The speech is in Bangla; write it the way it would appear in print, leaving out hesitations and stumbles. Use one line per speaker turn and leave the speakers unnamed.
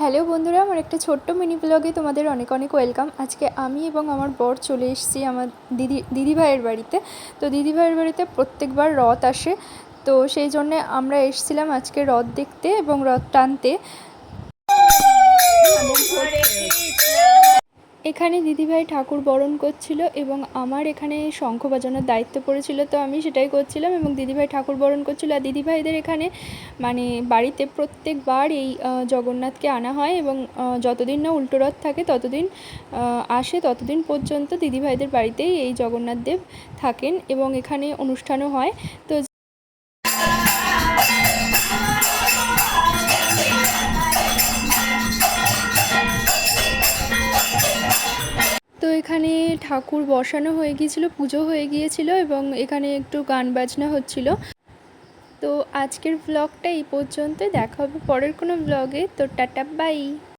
হ্যালো বন্ধুরা, আমার একটা ছোট্ট মিনি ব্লগে তোমাদের অনেক অনেক ওয়েলকাম। আজকে আমি এবং আমার বর চলে এসেছি আমার দিদিভাইয়ের বাড়িতে। তো দিদিভাইয়ের বাড়িতে প্রত্যেকবার রথ আসে, তো সেই জন্যে আমরা এসেছিলাম আজকে রথ দেখতে এবং রথ টানতে। এখানে দিদিভাই ঠাকুর বরণ করছিল এবং আমার এখানে শঙ্খ বাজানোর দায়িত্ব পড়েছিল, তো আমি সেটাই করছিলাম এবং দিদিভাই ঠাকুর বরণ করছিল। আর দিদিভাইদের এখানে মানে বাড়িতে প্রত্যেকবার এই জগন্নাথকে আনা হয় এবং যতদিন না উল্টো রথ থাকে ততদিন আসে, ততদিন পর্যন্ত দিদিভাইদের বাড়িতেই এই জগন্নাথ দেব থাকেন এবং এখানে অনুষ্ঠানও হয়। তো তো এখানে ঠাকুর বসানো হয়ে গিয়েছিল, পুজো হয়ে গিয়েছিল এবং এখানে একটু গান বাজনা হচ্ছিল। তো আজকের ব্লগটা এই পর্যন্ত, দেখা হবে পরের কোনো ব্লগে। তো টাটা বাই।